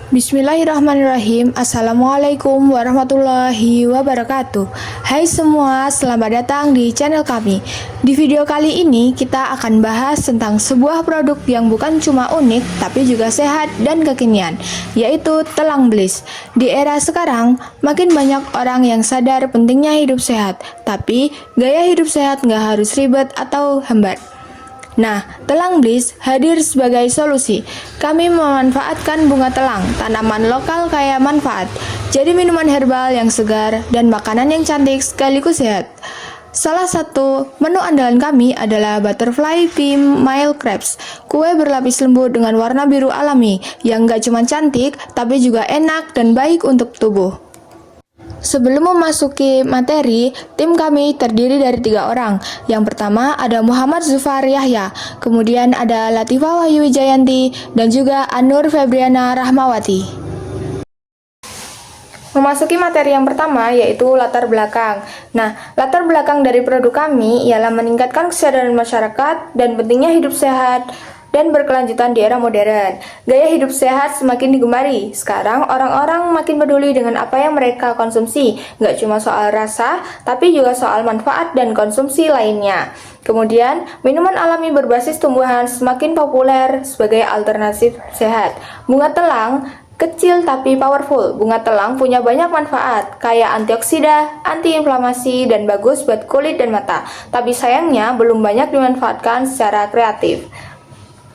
Bismillahirrahmanirrahim. Assalamualaikum warahmatullahi wabarakatuh. Hai semua, selamat datang di channel kami. Di video kali ini kita akan bahas tentang sebuah produk yang bukan cuma unik tapi juga sehat dan kekinian, yaitu Telang Bliss. Di era sekarang, makin banyak orang yang sadar pentingnya hidup sehat, tapi gaya hidup sehat nggak harus ribet atau hambar. Nah, Telang Bliss hadir sebagai solusi. Kami memanfaatkan bunga telang, tanaman lokal kaya manfaat. Jadi minuman herbal yang segar dan makanan yang cantik sekaligus sehat. Salah satu menu andalan kami adalah Butterfly Pea Mild Crepes, kue berlapis lembut dengan warna biru alami yang gak cuma cantik, tapi juga enak dan baik untuk tubuh. Sebelum memasuki materi, tim kami terdiri dari 3 orang. Yang pertama ada Muhammad Zufar Yahya, kemudian ada Latifah Wahyu Wijayanti, dan juga Anur Febriana Rahmawati. Memasuki materi yang pertama yaitu latar belakang. Nah, latar belakang dari produk kami ialah meningkatkan kesadaran masyarakat dan pentingnya hidup sehat dan berkelanjutan di era modern. Gaya hidup sehat semakin digemari. Sekarang orang-orang makin peduli dengan apa yang mereka konsumsi. Nggak cuma soal rasa, tapi juga soal manfaat dan konsumsi lainnya. Kemudian, minuman alami berbasis tumbuhan semakin populer sebagai alternatif sehat. Bunga telang kecil tapi powerful. Bunga telang punya banyak manfaat, kayak antioksida, antiinflamasi, dan bagus buat kulit dan mata. Tapi sayangnya belum banyak dimanfaatkan secara kreatif.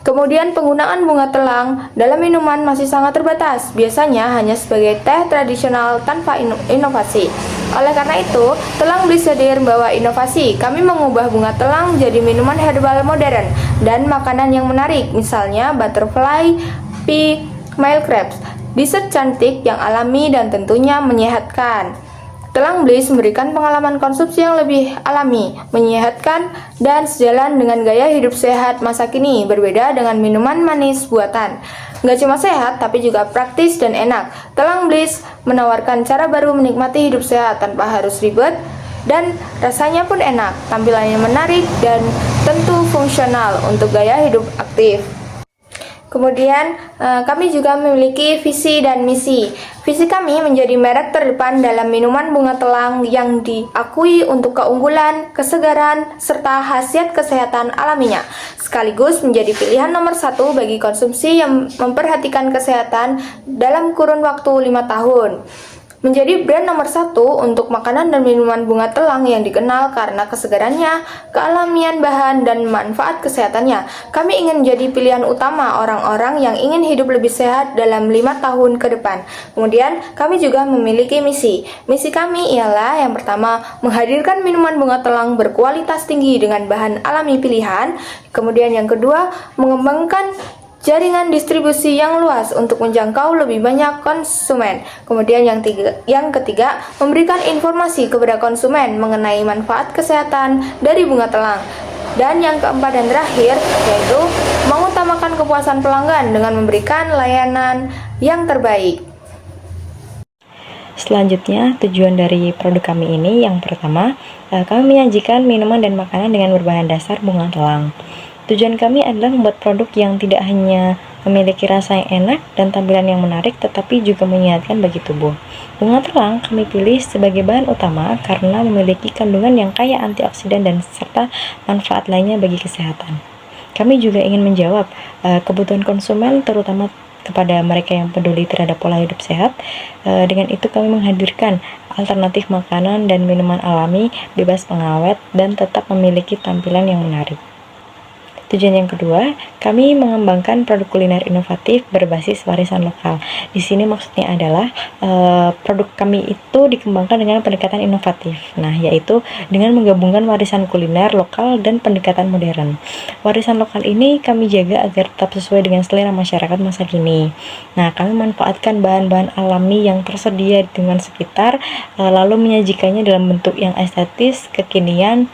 Kemudian penggunaan bunga telang dalam minuman masih sangat terbatas, biasanya hanya sebagai teh tradisional tanpa inovasi. Oleh karena itu, Telang Bliss hadir membawa inovasi. Kami mengubah bunga telang jadi minuman herbal modern dan makanan yang menarik, misalnya Butterfly Pea Mild Crepes, dessert cantik yang alami dan tentunya menyehatkan. Telang Bliss memberikan pengalaman konsumsi yang lebih alami, menyehatkan, dan sejalan dengan gaya hidup sehat masa kini, berbeda dengan minuman manis buatan. Nggak cuma sehat, tapi juga praktis dan enak. Telang Bliss menawarkan cara baru menikmati hidup sehat tanpa harus ribet, dan rasanya pun enak, tampilannya menarik, dan tentu fungsional untuk gaya hidup aktif. Kemudian, kami juga memiliki visi dan misi. Visi kami menjadi merek terdepan dalam minuman bunga telang yang diakui untuk keunggulan, kesegaran, serta khasiat kesehatan alaminya. Sekaligus menjadi pilihan nomor 1 bagi konsumsi yang memperhatikan kesehatan dalam kurun waktu 5 tahun. Menjadi brand nomor 1 untuk makanan dan minuman bunga telang yang dikenal karena kesegarannya, kealamian bahan, dan manfaat kesehatannya. Kami ingin menjadi pilihan utama orang-orang yang ingin hidup lebih sehat dalam 5 tahun ke depan. Kemudian, kami juga memiliki misi. Misi kami ialah yang pertama, menghadirkan minuman bunga telang berkualitas tinggi dengan bahan alami pilihan. Kemudian yang kedua, mengembangkan jaringan distribusi yang luas untuk menjangkau lebih banyak konsumen. Kemudian yang ketiga, memberikan informasi kepada konsumen mengenai manfaat kesehatan dari bunga telang. Dan yang keempat dan terakhir, yaitu mengutamakan kepuasan pelanggan dengan memberikan layanan yang terbaik. Selanjutnya, tujuan dari produk kami ini yang pertama, kami menyajikan minuman dan makanan dengan berbahan dasar bunga telang. Tujuan kami adalah membuat produk yang tidak hanya memiliki rasa yang enak dan tampilan yang menarik, tetapi juga menyehatkan bagi tubuh. Bunga telang kami pilih sebagai bahan utama karena memiliki kandungan yang kaya antioksidan dan serta manfaat lainnya bagi kesehatan. Kami juga ingin menjawab kebutuhan konsumen, terutama kepada mereka yang peduli terhadap pola hidup sehat. Dengan itu kami menghadirkan alternatif makanan dan minuman alami, bebas pengawet, dan tetap memiliki tampilan yang menarik. Tujuan yang kedua, kami mengembangkan produk kuliner inovatif berbasis warisan lokal. Di sini maksudnya adalah produk kami itu dikembangkan dengan pendekatan inovatif. Nah, yaitu dengan menggabungkan warisan kuliner lokal dan pendekatan modern. Warisan lokal ini kami jaga agar tetap sesuai dengan selera masyarakat masa kini. Nah, kami manfaatkan bahan-bahan alami yang tersedia di lingkungan sekitar, lalu menyajikannya dalam bentuk yang estetis, kekinian,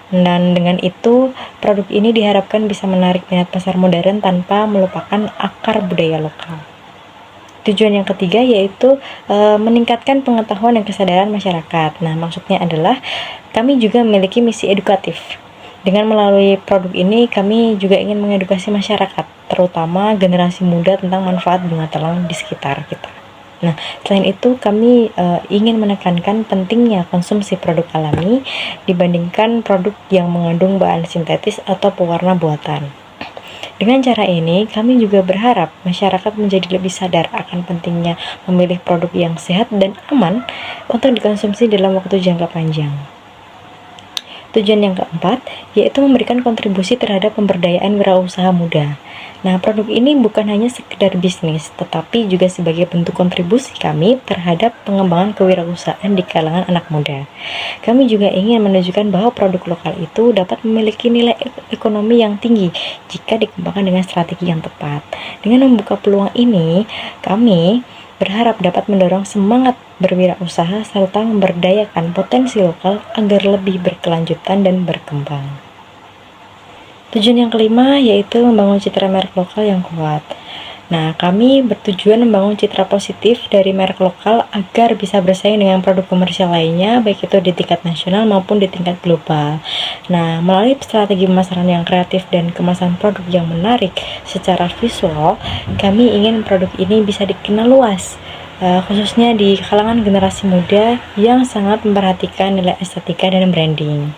dan dengan itu produk ini diharapkan bisa menarik minat pasar modern tanpa melupakan akar budaya lokal. Tujuan yang ketiga yaitu meningkatkan pengetahuan dan kesadaran masyarakat. Nah, maksudnya adalah kami juga memiliki misi edukatif. Dengan melalui produk ini, kami juga ingin mengedukasi masyarakat, terutama generasi muda tentang manfaat bunga telang di sekitar kita. Nah, selain itu kami ingin menekankan pentingnya konsumsi produk alami dibandingkan produk yang mengandung bahan sintetis atau pewarna buatan. Dengan cara ini, kami juga berharap masyarakat menjadi lebih sadar akan pentingnya memilih produk yang sehat dan aman untuk dikonsumsi dalam waktu jangka panjang. Tujuan yang keempat, yaitu memberikan kontribusi terhadap pemberdayaan wirausaha muda. Nah, produk ini bukan hanya sekedar bisnis, tetapi juga sebagai bentuk kontribusi kami terhadap pengembangan kewirausahaan di kalangan anak muda. Kami juga ingin menunjukkan bahwa produk lokal itu dapat memiliki nilai ekonomi yang tinggi jika dikembangkan dengan strategi yang tepat. Dengan membuka peluang ini, kami berharap dapat mendorong semangat berwirausaha serta memberdayakan potensi lokal agar lebih berkelanjutan dan berkembang. Tujuan yang kelima yaitu membangun citra merek lokal yang kuat. Nah, kami bertujuan membangun citra positif dari merek lokal agar bisa bersaing dengan produk komersial lainnya, baik itu di tingkat nasional maupun di tingkat global. Nah, melalui strategi pemasaran yang kreatif dan kemasan produk yang menarik secara visual, kami ingin produk ini bisa dikenal luas, khususnya di kalangan generasi muda yang sangat memperhatikan nilai estetika dan branding.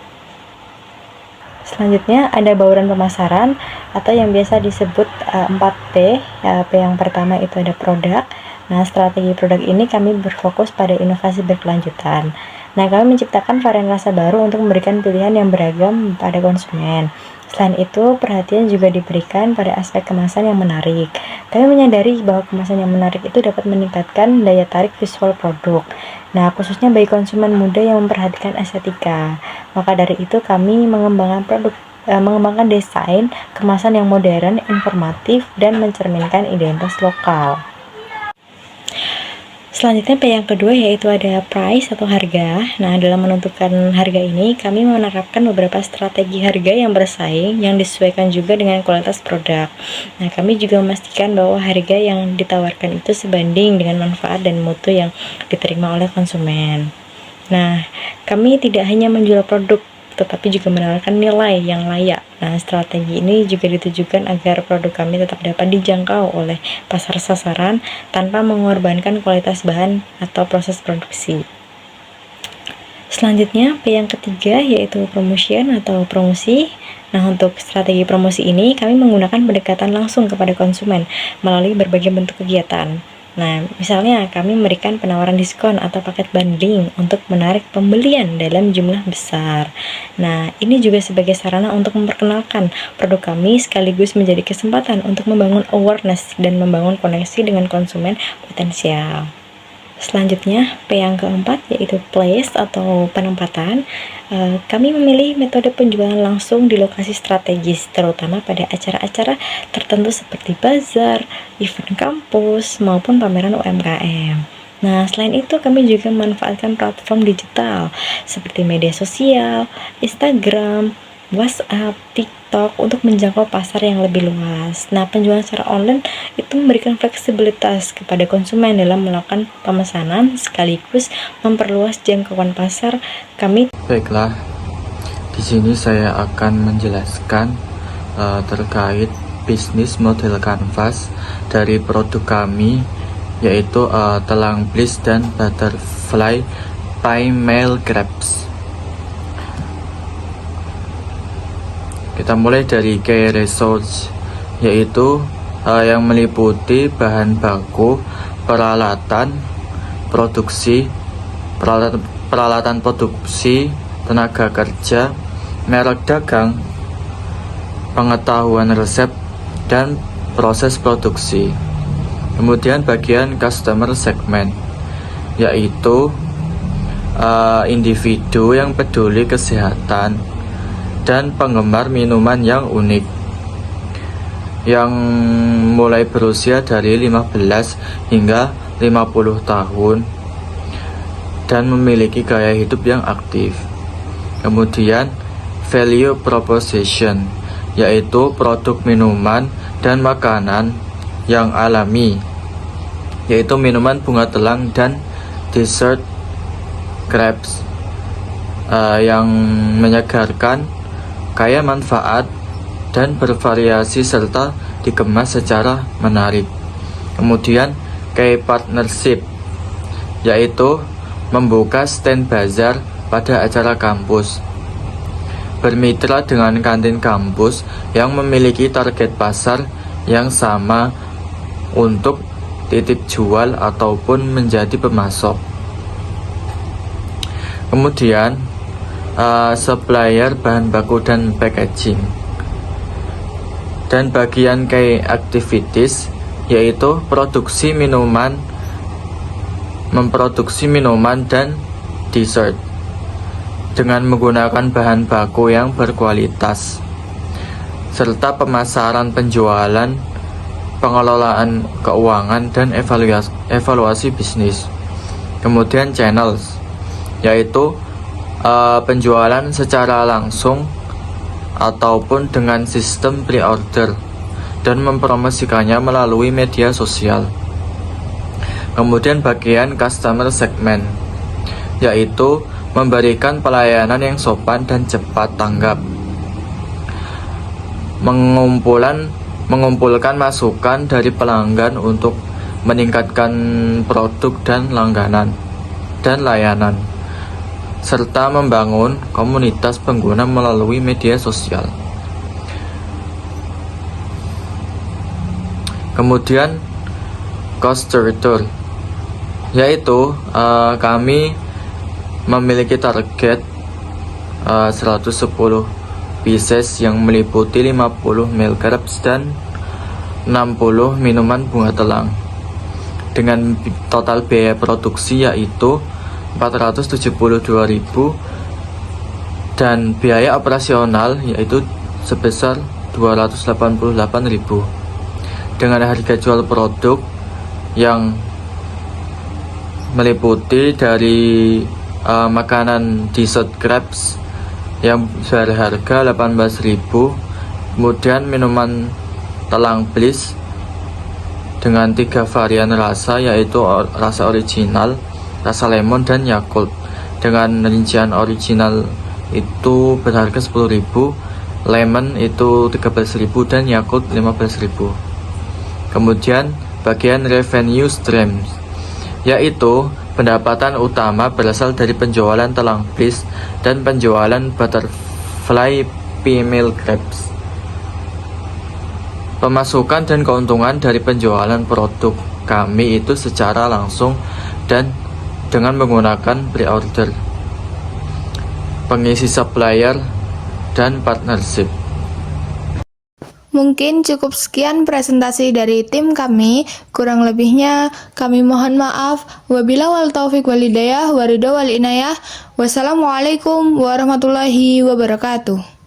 Selanjutnya ada bauran pemasaran atau yang biasa disebut 4P. P yang pertama itu ada produk. Nah, strategi produk ini kami berfokus pada inovasi berkelanjutan. Nah, kami menciptakan varian rasa baru untuk memberikan pilihan yang beragam pada konsumen. Selain itu, perhatian juga diberikan pada aspek kemasan yang menarik. Kami menyadari bahwa kemasan yang menarik itu dapat meningkatkan daya tarik visual produk. Nah, khususnya bagi konsumen muda yang memperhatikan estetika. Maka dari itu, kami mengembangkan desain kemasan yang modern, informatif, dan mencerminkan identitas lokal. Selanjutnya P yang kedua yaitu ada price atau harga. Nah, dalam menentukan harga ini kami menerapkan beberapa strategi harga yang bersaing yang disesuaikan juga dengan kualitas produk. Nah, kami juga memastikan bahwa harga yang ditawarkan itu sebanding dengan manfaat dan mutu yang diterima oleh konsumen. Nah, kami tidak hanya menjual produk tetapi juga menawarkan nilai yang layak. Nah, strategi ini juga ditujukan agar produk kami tetap dapat dijangkau oleh pasar sasaran tanpa mengorbankan kualitas bahan atau proses produksi. Selanjutnya, P yang ketiga yaitu promotion atau promosi. Nah, untuk strategi promosi ini kami menggunakan pendekatan langsung kepada konsumen melalui berbagai bentuk kegiatan. Nah, misalnya kami memberikan penawaran diskon atau paket bundling untuk menarik pembelian dalam jumlah besar. Nah, ini juga sebagai sarana untuk memperkenalkan produk kami sekaligus menjadi kesempatan untuk membangun awareness dan membangun koneksi dengan konsumen potensial. Selanjutnya, P yang keempat yaitu place atau penempatan. Kami memilih metode penjualan langsung di lokasi strategis, terutama pada acara-acara tertentu seperti bazar, event kampus, maupun pameran UMKM. Nah, selain itu kami juga memanfaatkan platform digital seperti media sosial, Instagram, WhatsApp, TikTok untuk menjangkau pasar yang lebih luas. Nah, penjualan secara online itu memberikan fleksibilitas kepada konsumen dalam melakukan pemesanan sekaligus memperluas jangkauan pasar kami. Baiklah, di sini saya akan menjelaskan terkait bisnis model kanvas dari produk kami, yaitu telang bliss dan butterfly pie mail crepes. Kita mulai dari key resource, yaitu yang meliputi bahan baku, peralatan produksi, tenaga kerja, merek dagang, pengetahuan resep, dan proses produksi. Kemudian bagian customer segment, yaitu individu yang peduli kesehatan dan penggemar minuman yang unik, yang mulai berusia dari 15 hingga 50 tahun dan memiliki gaya hidup yang aktif. Kemudian value proposition, yaitu produk minuman dan makanan yang alami, yaitu minuman bunga telang dan dessert crepes yang menyegarkan, kaya manfaat dan bervariasi serta dikemas secara menarik. Kemudian key partnership, yaitu membuka stand bazar pada acara kampus, bermitra dengan kantin kampus yang memiliki target pasar yang sama untuk titip jual ataupun menjadi pemasok. Kemudian supplier bahan baku dan packaging. Dan bagian key activities yaitu memproduksi minuman dan dessert dengan menggunakan bahan baku yang berkualitas, serta pemasaran, penjualan, pengelolaan keuangan, dan evaluasi bisnis. Kemudian channels, yaitu penjualan secara langsung ataupun dengan sistem pre-order dan mempromosikannya melalui media sosial. Kemudian bagian customer segment, yaitu memberikan pelayanan yang sopan dan cepat tanggap, mengumpulkan masukan dari pelanggan untuk meningkatkan produk dan langganan dan layanan, serta membangun komunitas pengguna melalui media sosial. Kemudian cost structure, yaitu kami memiliki target 110 pieces yang meliputi 50 milk crepes dan 60 minuman bunga telang dengan total biaya produksi yaitu 472.000 dan biaya operasional yaitu sebesar 288.000 dengan harga jual produk yang meliputi dari makanan dessert crepes yang seharga 18.000, kemudian minuman telang bliss dengan 3 varian rasa yaitu rasa original, rasa lemon, dan Yakult dengan rincian original itu berharga 10.000, lemon itu 13.000, dan Yakult 15.000. Kemudian bagian revenue streams, yaitu pendapatan utama berasal dari penjualan telang bliss dan penjualan butterfly female crepes. Pemasukan dan keuntungan dari penjualan produk kami itu secara langsung dan dengan menggunakan pre-order, pengisi supplier, dan partnership. Mungkin cukup sekian presentasi dari tim kami. Kurang lebihnya kami mohon maaf. Wabillahi wal taufiq wal hidayah, waridho wal inayah. Wassalamualaikum warahmatullahi wabarakatuh.